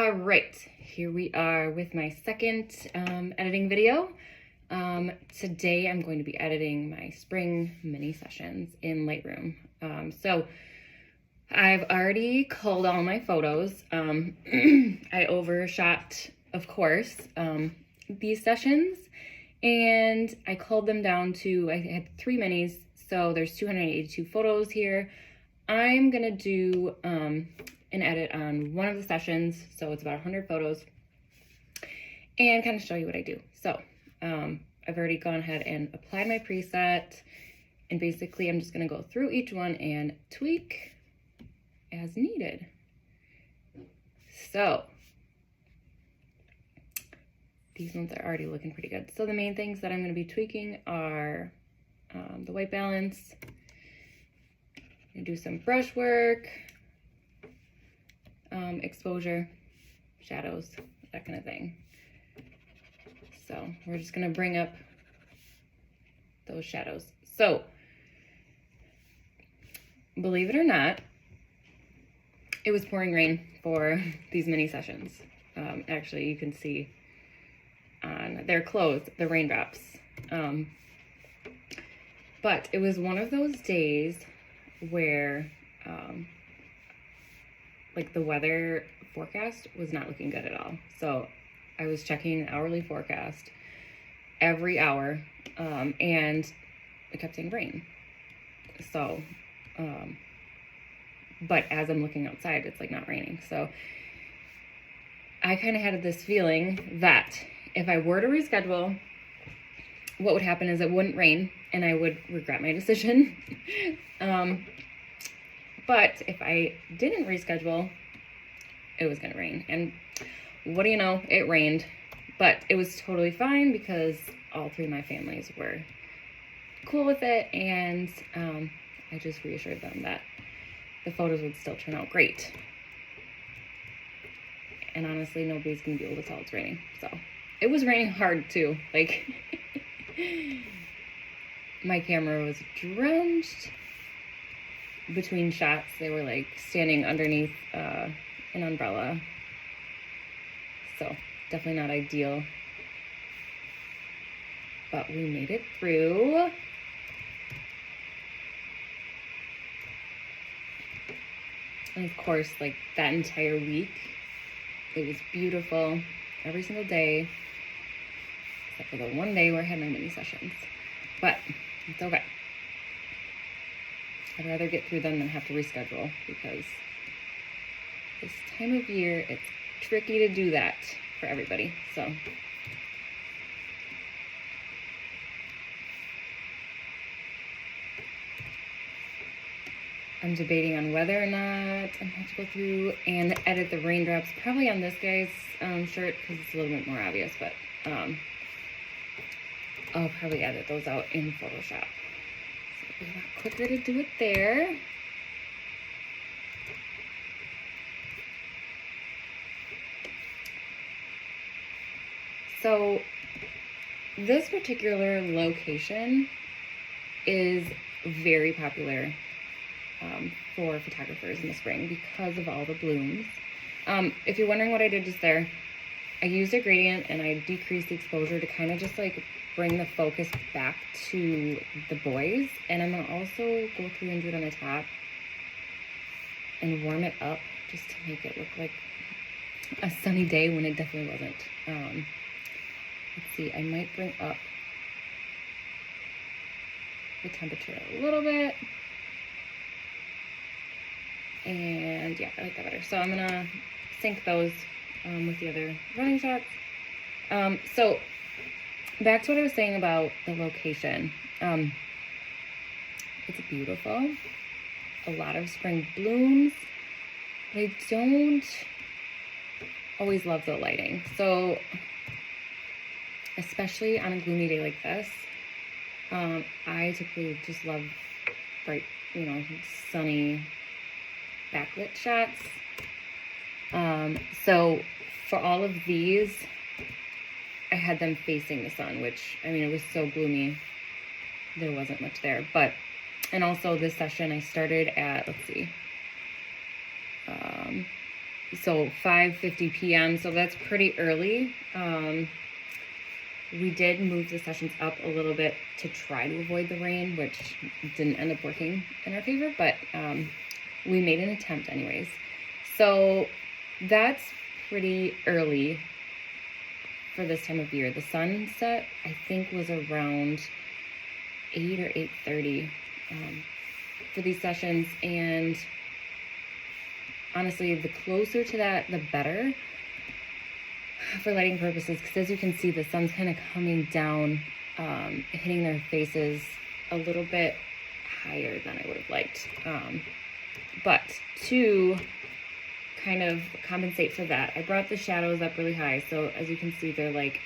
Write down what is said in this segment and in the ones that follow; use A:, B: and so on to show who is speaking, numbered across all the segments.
A: All right, here we are with my second editing video. Today I'm going to be editing my spring mini sessions in Lightroom. So I've already culled all my photos. I overshot, of course, these sessions, and I culled them down to, I had 3 minis, so there's 282 photos here. I'm gonna do an edit on one of the sessions, so it's about 100 photos, and kind of show you what I do. So I've already gone ahead and applied my preset, and basically I'm just gonna go through each one and tweak as needed. So these ones are already looking pretty good. So the main things that I'm gonna be tweaking are the white balance. I'm gonna do some brush work, exposure, shadows, that kind of thing. So we're just gonna bring up those shadows. So believe it or not, it was pouring rain for these mini sessions. Actually, you can see on their clothes the raindrops. But it was one of those days where like the weather forecast was not looking good at all. So I was checking the hourly forecast every hour, and it kept saying rain. So, but as I'm looking outside, it's like not raining. So I kind of had this feeling that if I were to reschedule, what would happen is it wouldn't rain and I would regret my decision. But if I didn't reschedule, it was gonna rain. And what do you know, it rained, but it was totally fine because all 3 of my families were cool with it, and I just reassured them that the photos would still turn out great. And honestly, nobody's gonna be able to tell it's raining. So it was raining hard too. Like my camera was drenched between shots. They were like standing underneath an umbrella. So definitely not ideal, but we made it through. And of course, like that entire week, it was beautiful every single day, except for the one day where I had my mini sessions. But it's okay. I'd rather get through them than have to reschedule, because this time of year, it's tricky to do that for everybody. So I'm debating on whether or not I'm going to have to go through and edit the raindrops, probably on this guy's shirt because it's a little bit more obvious, but I'll probably edit those out in Photoshop. So it'll be a lot quicker to do it there. So this particular location is very popular for photographers in the spring because of all the blooms. If you're wondering what I did just there, I used a gradient and I decreased the exposure to kind of just like bring the focus back to the boys. And I'm gonna also go through and do it on the top and warm it up just to make it look like a sunny day when it definitely wasn't. Let's see, I might bring up the temperature a little bit. And yeah, I like that better. So I'm gonna sync those with the other running shots. So back to what I was saying about the location. It's beautiful. A lot of spring blooms. But I don't always love the lighting. So especially on a gloomy day like this, I typically just love bright, sunny backlit shots. So for all of these, I had them facing the sun, which, I mean, it was so gloomy, there wasn't much there. But, and also this session I started at, let's see, So 5:50 p.m. So that's pretty early. We did move the sessions up a little bit to try to avoid the rain, which didn't end up working in our favor, but we made an attempt anyways. So that's pretty early for this time of year. The sunset, I think, was around 8 or 8:30 for these sessions, and honestly, the closer to that, the better for lighting purposes, because as you can see, the sun's kind of coming down, hitting their faces a little bit higher than I would have liked. But to kind of compensate for that, I brought the shadows up really high. So as you can see, they're like,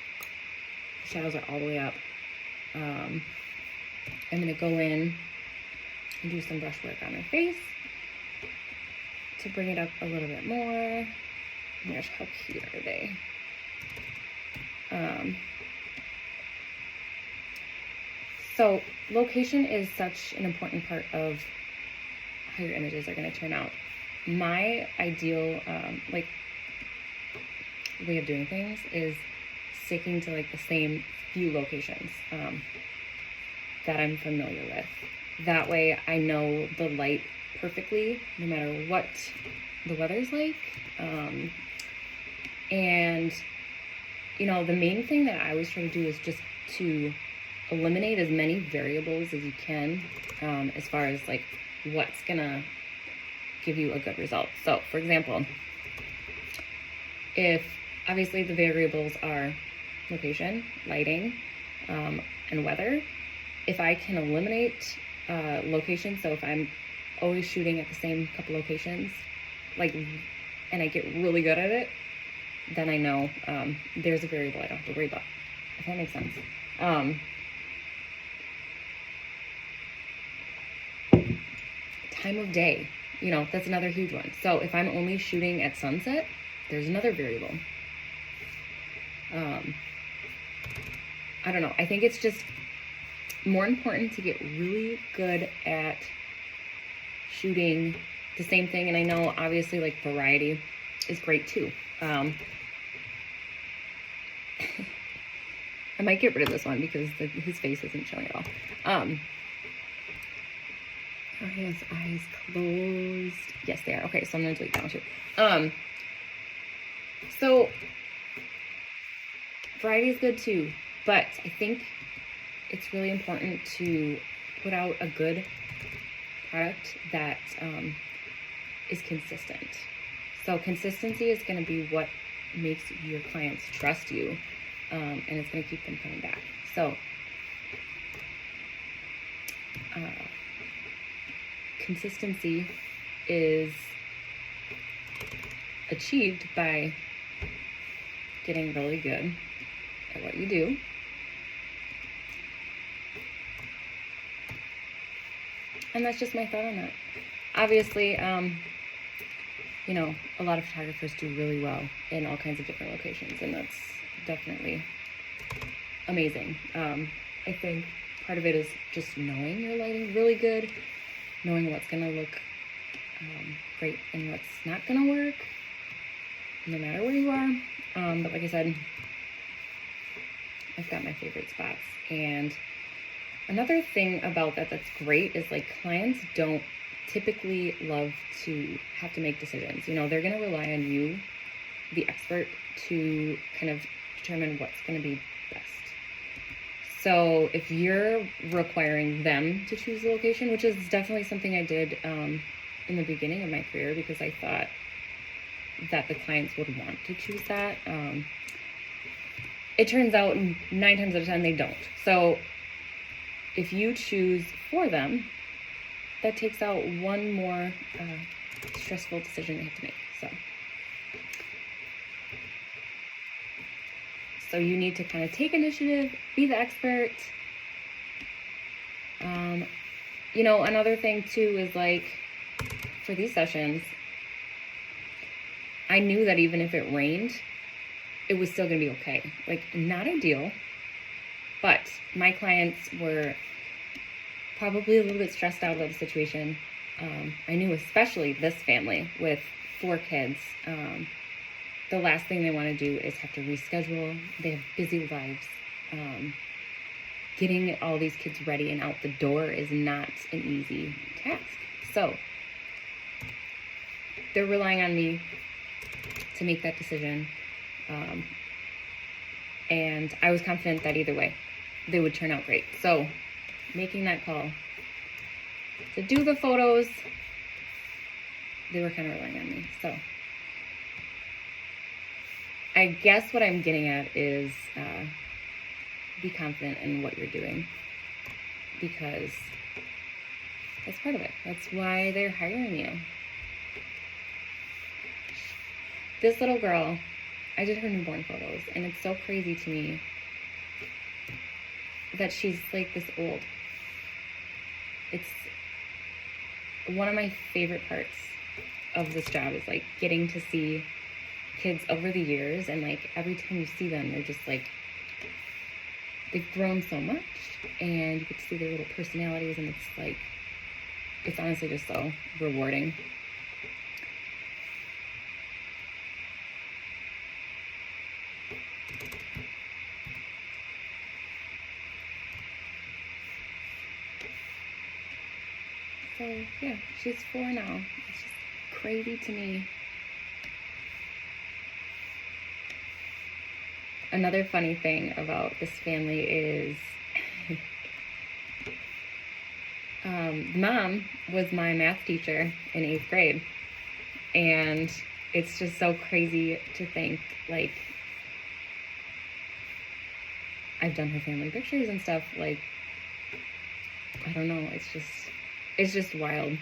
A: shadows are all the way up. I'm gonna go in and do some brush work on their face to bring it up a little bit more. Oh my gosh, how cute are they? So location is such an important part of how your images are going to turn out. My ideal way of doing things is sticking to like the same few locations that I'm familiar with. That way I know the light perfectly no matter what the weather's like. And you know, the main thing that I always try to do is just to eliminate as many variables as you can, as far as like what's gonna give you a good result. So for example, if obviously the variables are location, lighting, and weather, if I can eliminate location, so if I'm always shooting at the same couple locations, like, and I get really good at it, then I know there's a variable I don't have to worry about, if that makes sense. Time of day, you know, that's another huge one. So if I'm only shooting at sunset, there's another variable. I don't know. I think it's just more important to get really good at shooting the same thing. And I know obviously like variety is great too. I might get rid of this one because his face isn't showing at all. Are his eyes closed? Yes, they are. Okay, so I'm gonna delete that one too. So variety is good too, but I think it's really important to put out a good product that is consistent. So consistency is going to be what makes your clients trust you, and it's going to keep them coming back. So consistency is achieved by getting really good at what you do, and that's just my thought on that. Obviously, you know, a lot of photographers do really well in all kinds of different locations, and that's definitely amazing. I think part of it is just knowing your lighting really good, knowing what's going to look great and what's not going to work, no matter where you are. But like I said, I've got my favorite spots. And another thing about that that's great is like clients don't typically love to have to make decisions. You know, they're going to rely on you, the expert, to kind of determine what's going to be best. So if you're requiring them to choose the location, which is definitely something I did in the beginning of my career because I thought that the clients would want to choose that, it turns out 9 times out of 10 they don't. So if you choose for them, that takes out one more stressful decision they have to make. So you need to kind of take initiative, be the expert. You know, another thing too is like for these sessions, I knew that even if it rained, it was still gonna be okay. Like, not ideal, but my clients were probably a little bit stressed out about the situation. I knew especially this family with 4 kids. The last thing they want to do is have to reschedule. They have busy lives. Getting all these kids ready and out the door is not an easy task. So they're relying on me to make that decision. And I was confident that either way, they would turn out great. So making that call to do the photos, they were kind of relying on me. So I guess what I'm getting at is be confident in what you're doing, because that's part of it. That's why they're hiring you. This little girl, I did her newborn photos, and it's so crazy to me that she's like this old. It's one of my favorite parts of this job is like getting to see kids over the years, and like every time you see them, they're just like, they've grown so much, and you get to see their little personalities, and it's like, it's honestly just so rewarding. So yeah, she's 4 now. It's just crazy to me. Another funny thing about this family is mom was my math teacher in 8th grade. And it's just so crazy to think, like, I've done her family pictures and stuff. Like, I don't know, it's just wild.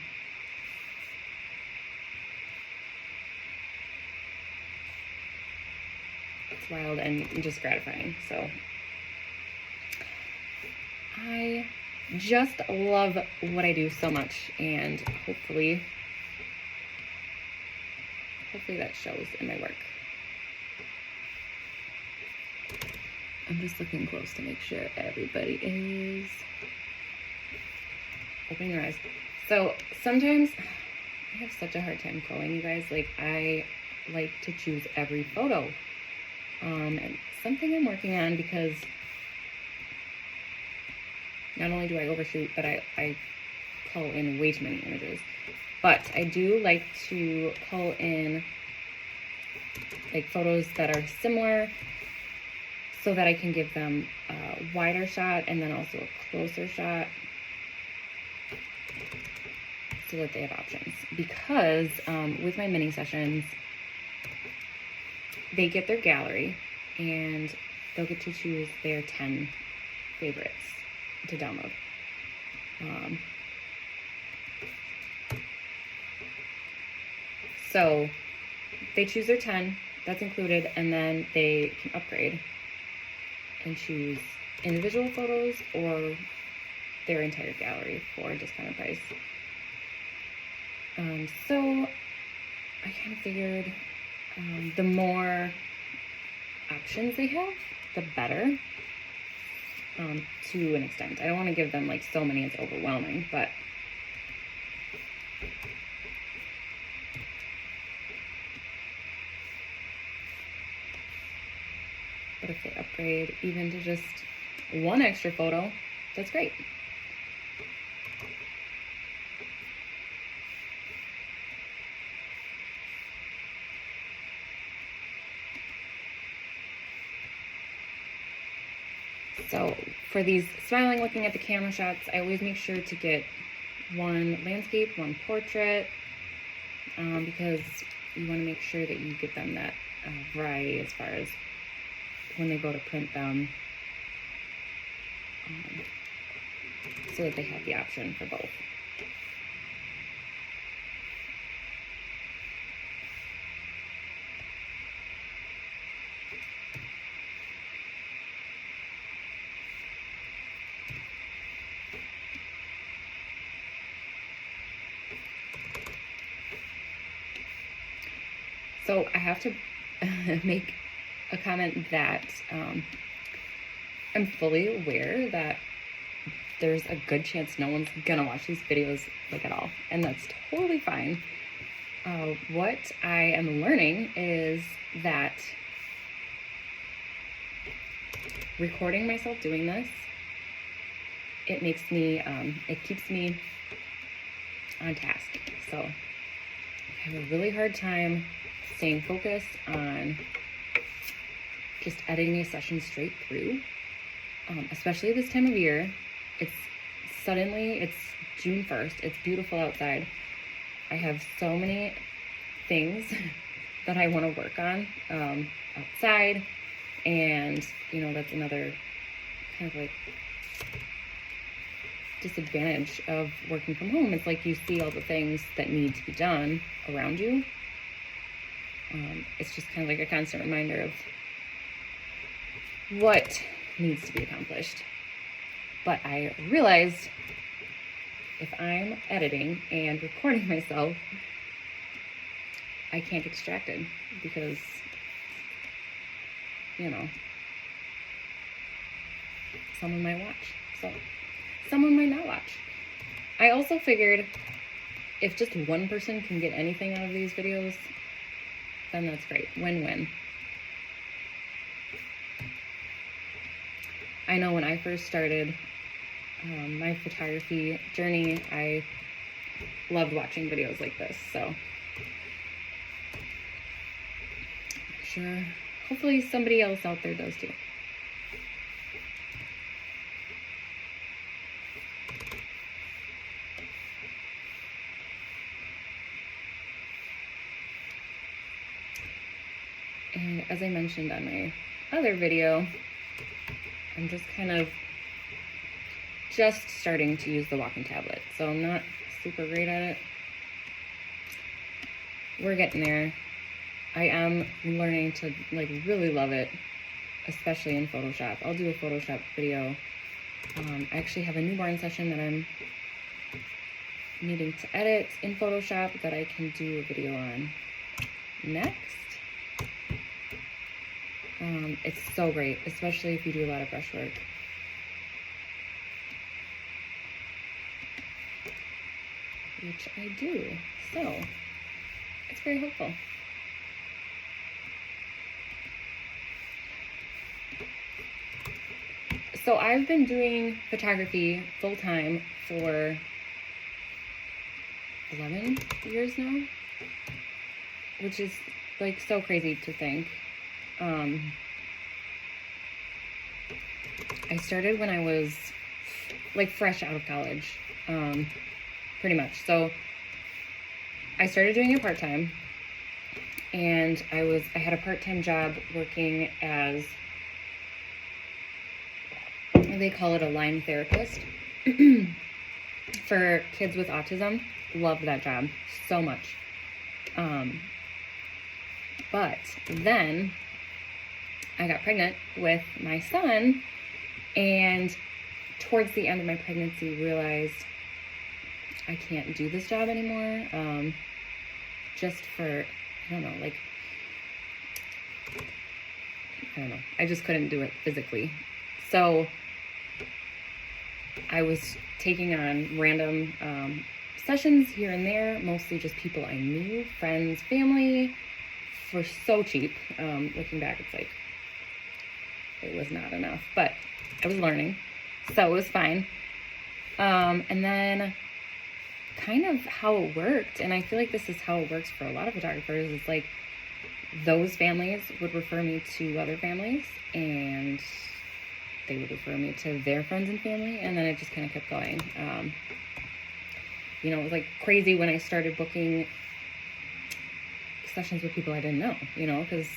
A: It's wild and just gratifying. So I just love what I do so much, and hopefully that shows in my work. I'm just looking close to make sure everybody is opening their eyes. So sometimes I have such a hard time calling you guys. Like, I like to choose every photo. And something I'm working on, because not only do I overshoot, but I call in way too many images. But I do like to call in like photos that are similar, so that I can give them a wider shot and then also a closer shot, so that they have options. Because with my mini sessions, they get their gallery and they'll get to choose their 10 favorites to download. So they choose their 10, that's included, and then they can upgrade and choose individual photos or their entire gallery for a discounted price. So I kind of figured the more options they have, the better, to an extent. I don't want to give them like so many it's overwhelming, but if they upgrade even to just one extra photo, that's great. So for these smiling, looking at the camera shots, I always make sure to get one landscape, one portrait, because you want to make sure that you get them that variety as far as when they go to print them, so that they have the option for both. So I have to make a comment that I'm fully aware that there's a good chance no one's gonna watch these videos like at all, and that's totally fine. what I am learning is that recording myself doing this, it makes me, it keeps me on task. So I have a really hard time staying focused on just editing a session straight through, especially this time of year. It's June 1st. It's beautiful outside. I have so many things that I want to work on outside, and you know, that's another kind of like disadvantage of working from home. It's like you see all the things that need to be done around you. It's just kind of like a constant reminder of what needs to be accomplished. But I realized if I'm editing and recording myself, I can't get distracted because, you know, someone might watch. So someone might not watch. I also figured if just one person can get anything out of these videos, then that's great. Win-win. I know when I first started my photography journey, I loved watching videos like this. So I'm sure hopefully somebody else out there does too. And as I mentioned on my other video, I'm just kind of starting to use the walking tablet. So I'm not super great at it. We're getting there. I am learning to like really love it, especially in Photoshop. I'll do a Photoshop video. I actually have a newborn session that I'm needing to edit in Photoshop that I can do a video on next. It's so great, especially if you do a lot of brush work. Which I do, so it's very helpful. So I've been doing photography full-time for 11 years now, which is like so crazy to think. I started when I was like fresh out of college, pretty much. So I started doing it part-time, and I had a part-time job working as, they call it a line therapist for kids with autism. Loved that job so much. But then I got pregnant with my son, and towards the end of my pregnancy realized I can't do this job anymore. Just for, I don't know, I just couldn't do it physically. So I was taking on random sessions here and there, mostly just people I knew, friends, family, for so cheap. Looking back, it's like, it was not enough, but I was learning, so it was fine. And then kind of how it worked, and I feel like this is how it works for a lot of photographers, is like those families would refer me to other families, and they would refer me to their friends and family, and then it just kind of kept going. You know, it was like crazy when I started booking sessions with people I didn't know, you know, because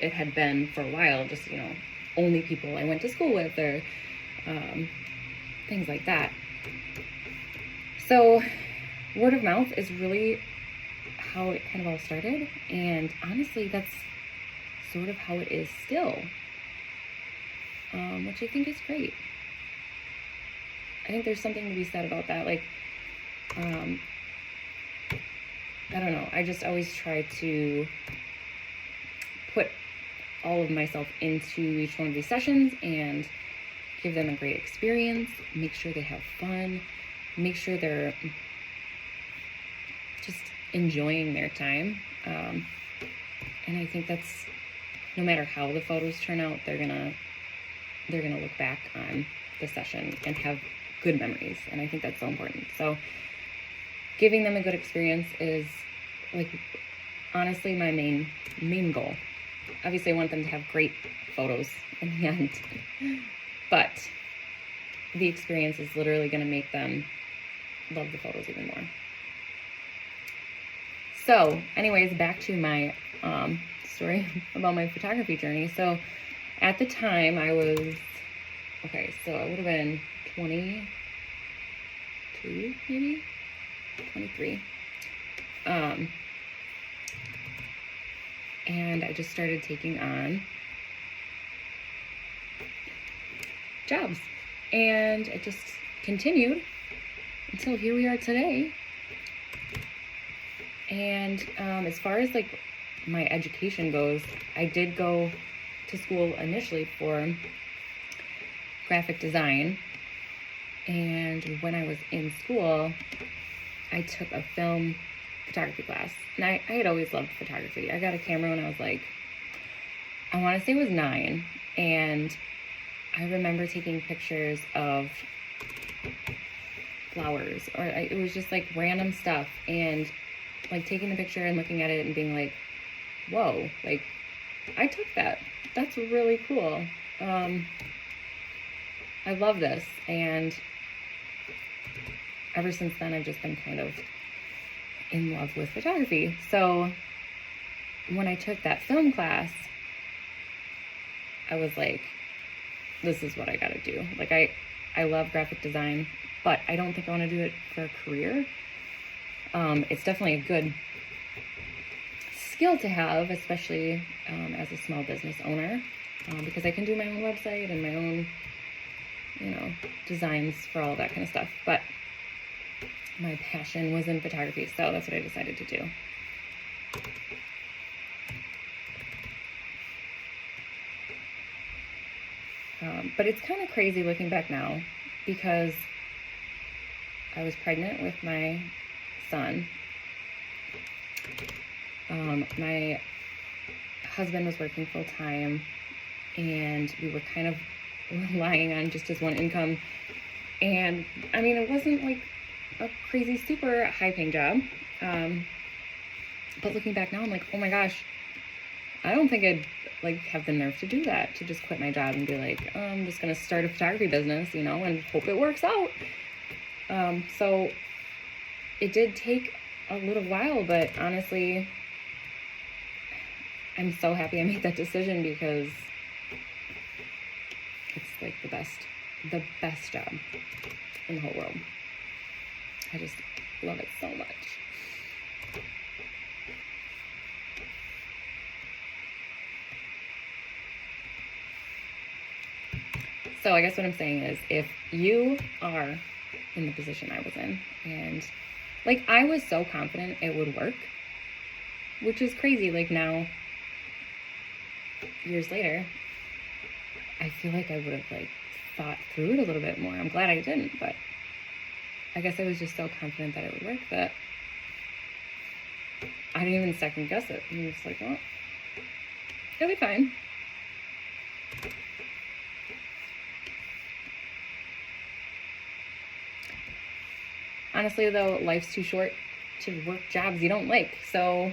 A: it had been for a while just, you know, only people I went to school with, or things like that. So word of mouth is really how it kind of all started, and honestly that's sort of how it is still, which I think is great. I think there's something to be said about that. Like, I don't know, I just always try to put all of myself into each one of these sessions and give them a great experience, make sure they have fun, make sure they're just enjoying their time. And I think that's, no matter how the photos turn out, they're gonna look back on the session and have good memories. And I think that's so important. So giving them a good experience is, like, honestly my main goal. Obviously I want them to have great photos in the end, but the experience is literally going to make them love the photos even more. So anyways, back to my story about my photography journey. So at the time I was, so I would have been 22, maybe 23. And I just started taking on jobs, and it just continued until here we are today. And as far as like my education goes, I did go to school initially for graphic design, and when I was in school I took a film photography class. And I had always loved photography. I got a camera when I was like, I want to say it was 9, and I remember taking pictures of flowers, or it was just like random stuff, and like taking the picture and looking at it and being like, whoa, like I took that. That's really cool. I love this. And ever since then I've just been kind of in love with photography. So when I took that film class, I was like, this is what I gotta do. Like I love graphic design, but I don't think I want to do it for a career. It's definitely a good skill to have, especially as a small business owner, because I can do my own website and my own, designs for all that kind of stuff. But my passion was in photography, so that's what I decided to do. But it's kind of crazy looking back now, because I was pregnant with my son. My husband was working full time, and we were kind of relying on just his one income. And I mean, it wasn't like a crazy super high paying job, but looking back now I'm like, oh my gosh, I don't think I'd like have the nerve to do that, to just quit my job and be like, I'm just gonna start a photography business, and hope it works out. So it did take a little while, but honestly I'm so happy I made that decision, because it's like the best job in the whole world. I just love it so much. So I guess what I'm saying is, if you are in the position I was in, and like I was so confident it would work, which is crazy. Like now, years later, I feel like I would have like thought through it a little bit more. I'm glad I didn't, but I guess I was just so confident that it would work that I didn't even second guess it. I was like, well, it'll be fine. Honestly though, life's too short to work jobs you don't like. So,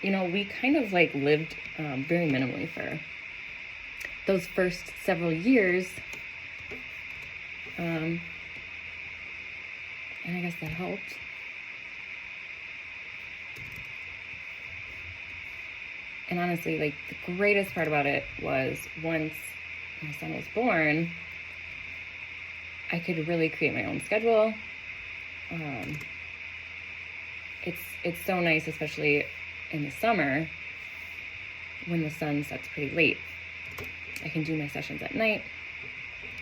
A: we kind of like lived very minimally for those first several years. And I guess that helped. And honestly, like the greatest part about it was once my son was born, I could really create my own schedule. It's so nice, especially in the summer when the sun sets pretty late. I can do my sessions at night.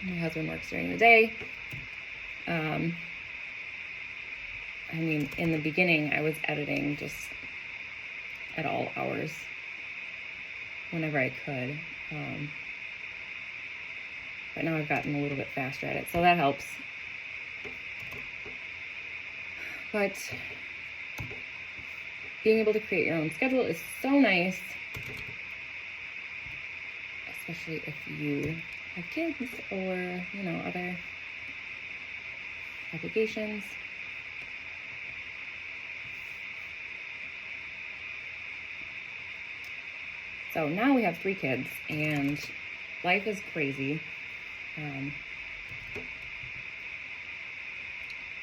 A: My husband works during the day. I mean, in the beginning, I was editing just at all hours, whenever I could. But now I've gotten a little bit faster at it, so that helps. But being able to create your own schedule is so nice, especially if you have kids or, you know, other obligations. So now we have 3 kids and life is crazy.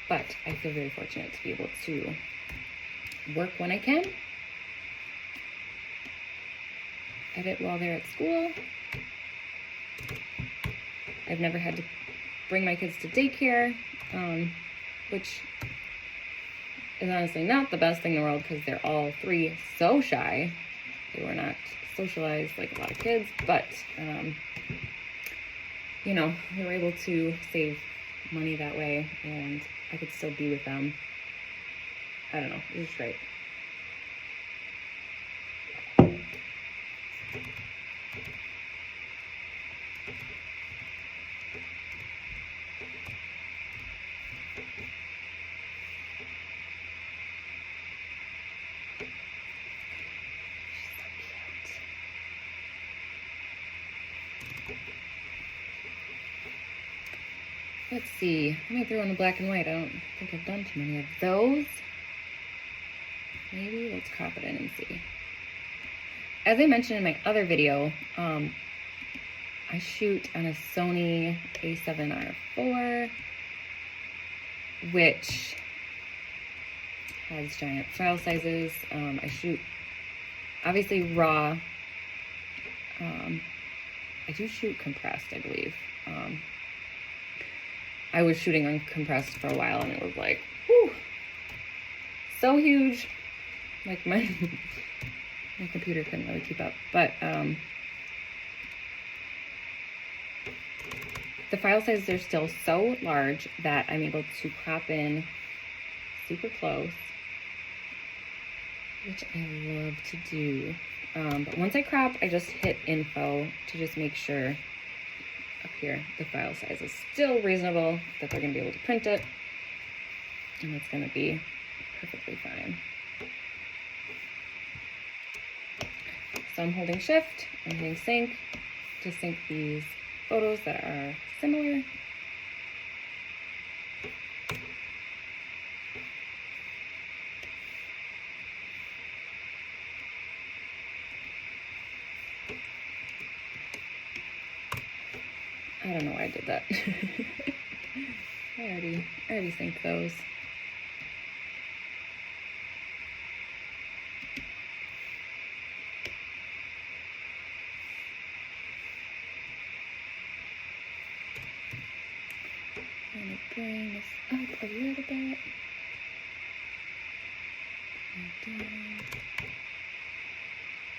A: But I feel very fortunate to be able to work when I can, edit while they're at school. I've never had to bring my kids to daycare, which is honestly not the best thing in the world because they're all 3 so shy. They were not socialized like a lot of kids, but you know, we were able to save money that way and I could still be with them. I don't know, it was great. Let's see, I might throw in the black and white. I don't think I've done too many of those. Maybe let's crop it in and see. As I mentioned in my other video, I shoot on a Sony a7R IV, which has giant file sizes. I shoot obviously raw. I do shoot compressed, I believe. I was shooting uncompressed for a while and it was like, whew, so huge. Like my computer couldn't really keep up. But the file sizes are still so large that I'm able to crop in super close, which I love to do. But once I crop, I just hit info to just make sure up here the file size is still reasonable, that they're going to be able to print it, and it's going to be perfectly fine. So I'm holding shift, I'm hitting sync to sync these photos that are similar. I don't know why I did that. I already synced those. I'm gonna bring this up a little bit.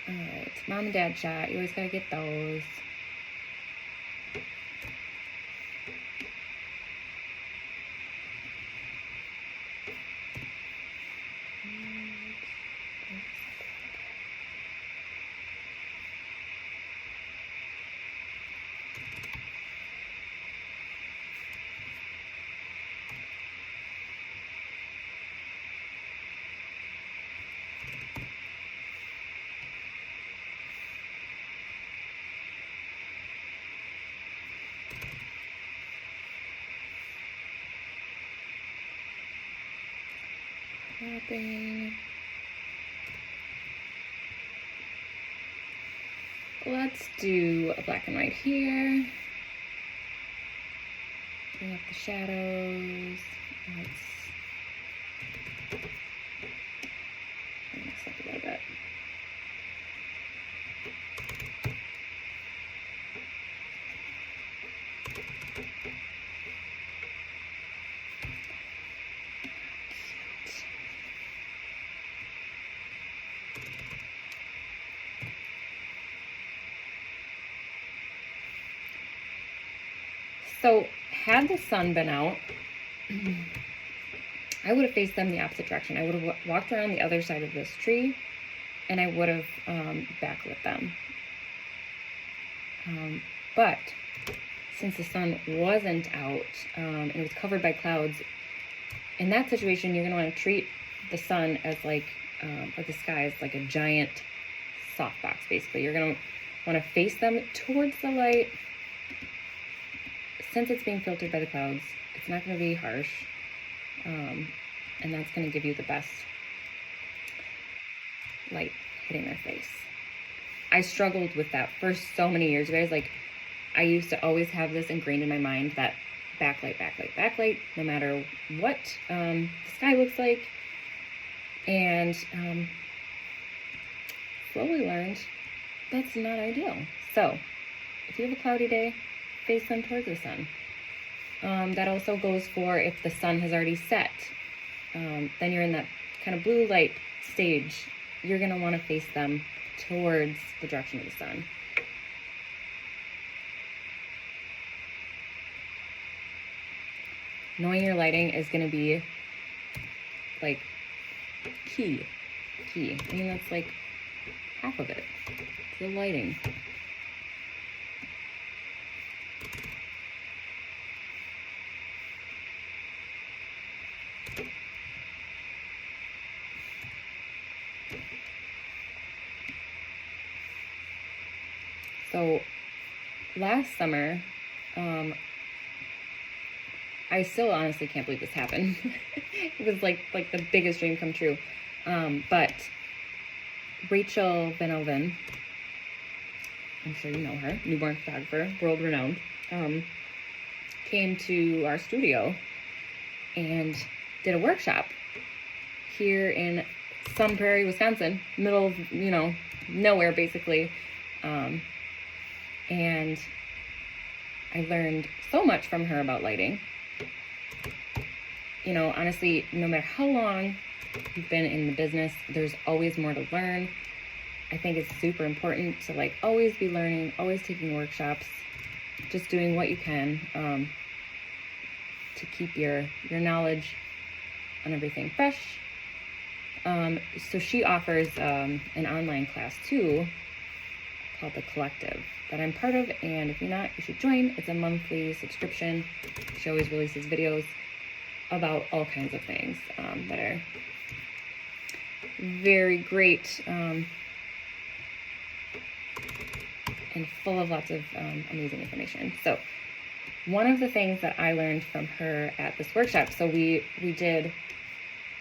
A: Alright, mom and dad shot. You always gotta get those. Cropping. Let's do a black and white here. Bring up the shadows. Let's bring this up a little bit. So had the sun been out, I would have faced them the opposite direction. I would have walked around the other side of this tree and I would have backlit them. But since the sun wasn't out and it was covered by clouds, in that situation, you're going to want to treat the sun as like or the sky is like a giant softbox, basically. You're gonna wanna face them towards the light. Since it's being filtered by the clouds, it's not gonna be harsh. And that's gonna give you the best light hitting their face. I struggled with that for so many years, guys. Like, I used to always have this ingrained in my mind that backlight, backlight, backlight, no matter what the sky looks like. And slowly learned that's not ideal. So if you have a cloudy day, face them towards the sun. That also goes for if the sun has already set. Then you're in that kind of blue light stage. You're gonna wanna face them towards the direction of the sun. Knowing your lighting is gonna be like key. I mean, that's like half of it. It's the lighting. So last summer, I still honestly can't believe this happened. It was like the biggest dream come true. But Rachel Van Elven, I'm sure you know her, newborn photographer, world renowned, came to our studio and did a workshop here in Sun Prairie, Wisconsin, middle of, nowhere basically. And I learned so much from her about lighting. Honestly, no matter how long you've been in the business, there's always more to learn. I think it's super important to always be learning, always taking workshops, just doing what you can to keep your knowledge on everything fresh. So she offers an online class too called The Collective that I'm part of, and if you're not, you should join. It's a monthly subscription. She always releases videos about all kinds of things that are very great and full of lots of amazing information. So one of the things that I learned from her at this workshop, so we did,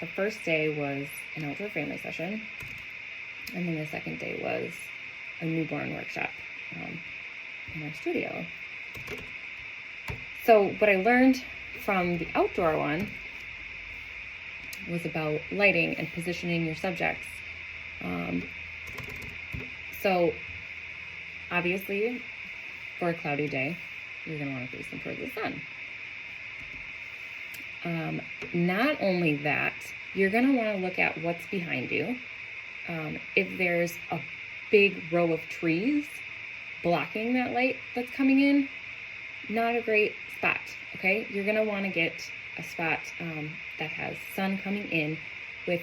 A: the first day was an outdoor family session, and then the second day was a newborn workshop in our studio. So what I learned from the outdoor one was about lighting and positioning your subjects. So obviously for a cloudy day, you're going to want to face them towards the sun. Not only that, you're going to want to look at what's behind you. If there's a big row of trees blocking that light that's coming in, not a great spot, okay? You're gonna wanna get a spot that has sun coming in with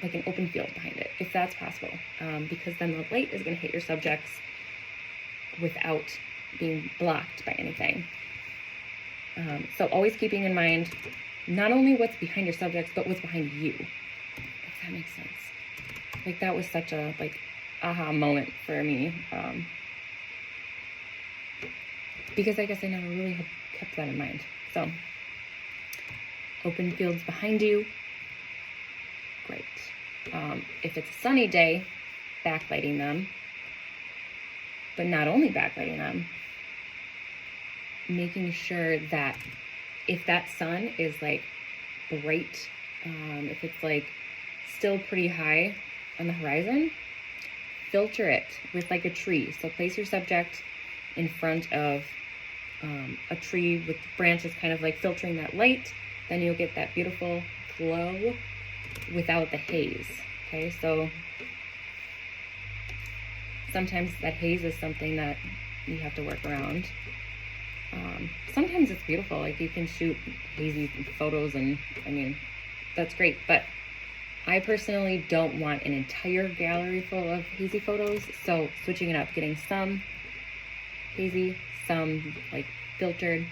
A: an open field behind it, if that's possible, because then the light is gonna hit your subjects without being blocked by anything. So always keeping in mind not only what's behind your subjects, but what's behind you, if that makes sense. That was such a aha moment for me, because I guess I never really had kept that in mind. So open fields behind you, great. If it's a sunny day, backlighting them, but not only backlighting them, making sure that if that sun is bright, if it's still pretty high on the horizon, filter it with a tree. So place your subject in front of a tree with branches kind of filtering that light. Then you'll get that beautiful glow without the haze. Okay, so sometimes that haze is something that you have to work around. Sometimes it's beautiful, you can shoot hazy photos, and I mean, that's great, but I personally don't want an entire gallery full of hazy photos, so switching it up, getting some hazy, some filtered,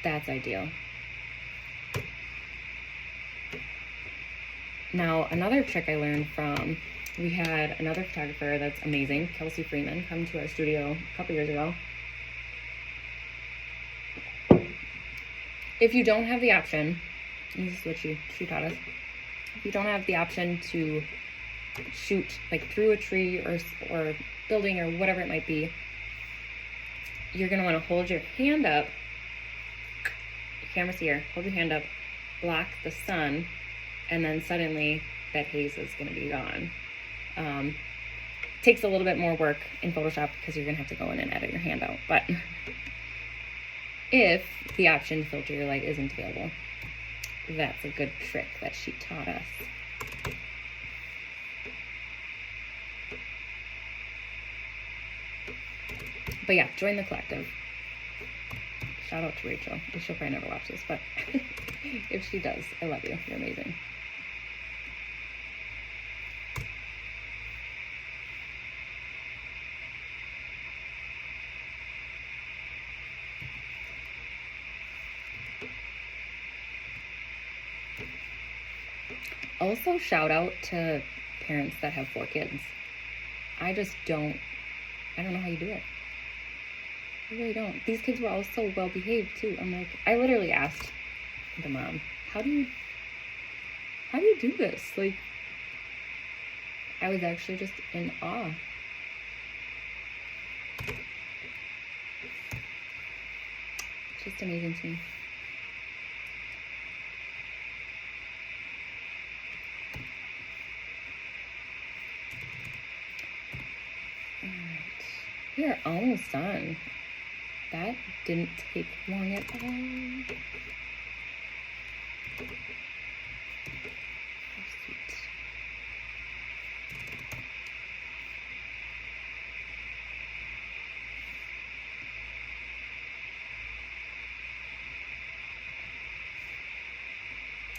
A: that's ideal. Now, another trick I learned from, we had another photographer that's amazing, Kelsey Freeman, come to our studio a couple years ago. If you don't have the option, and this is what she taught us, if you don't have the option to shoot like through a tree or building or whatever it might be, you're gonna wanna hold your hand up, your camera's here, hold your hand up, block the sun, and then suddenly that haze is gonna be gone. Takes a little bit more work in Photoshop because you're gonna have to go in and edit your hand out, but if the option to filter your light isn't available, that's a good trick that she taught us. But yeah, join the collective. Shout out to Rachel. She'll probably never watch this, but if she does, I love you. You're amazing. Also, shout out to parents that have 4 kids. I don't know how you do it. I really don't. These kids were all so well behaved too. I'm like, I literally asked the mom, how do you do this? Like, I was actually just in awe. It's just amazing to me. We are almost done. That didn't take long at all. How sweet.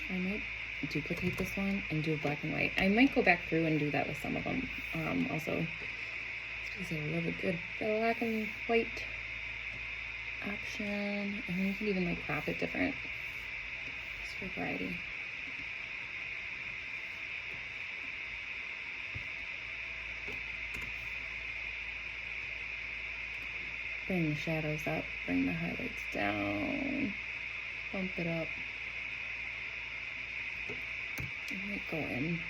A: I might duplicate this one and do black and white. I might go back through and do that with some of them also. Because I love a good black and white option, and then you can even like crop it different, just for variety. Bring the shadows up, bring the highlights down, bump it up. I might go in.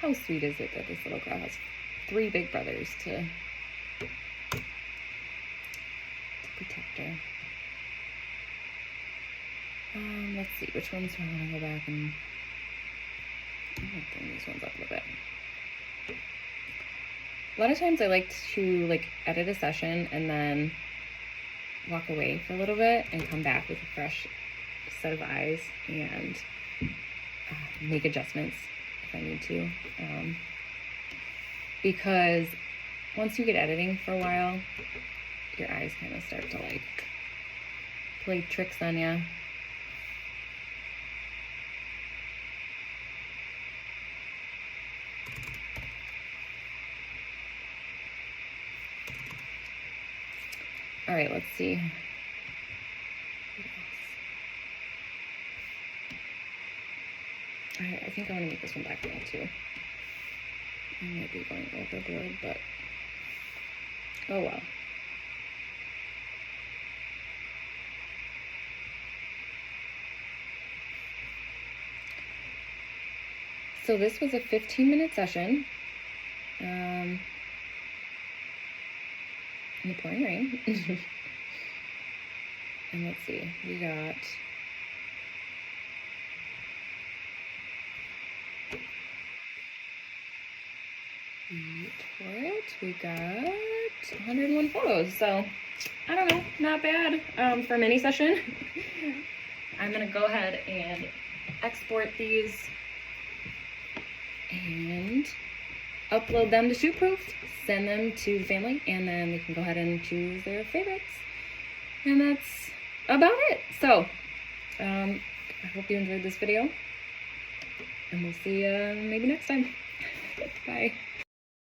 A: How sweet is it that this little girl has 3 big brothers to protect her? Let's see, which ones do I want to go back and I'm gonna bring these ones up a little bit. A lot of times I like to like edit a session and then walk away for a little bit and come back with a fresh set of eyes and make adjustments if I need to, because once you get editing for a while, your eyes kind of start to like play tricks on you. All right, let's see. All right, I think I want to make this one black and white too. I might be going overboard, but oh well. So this was a 15-minute session in the pouring rain. And let's see, we got we got 101 photos, so I don't know, not bad for a mini session. I'm gonna go ahead and export these and upload them to Shootproof, send them to the family, and then they can go ahead and choose their favorites. And that's about it. So I hope you enjoyed this video, and we'll see you maybe next time. Bye.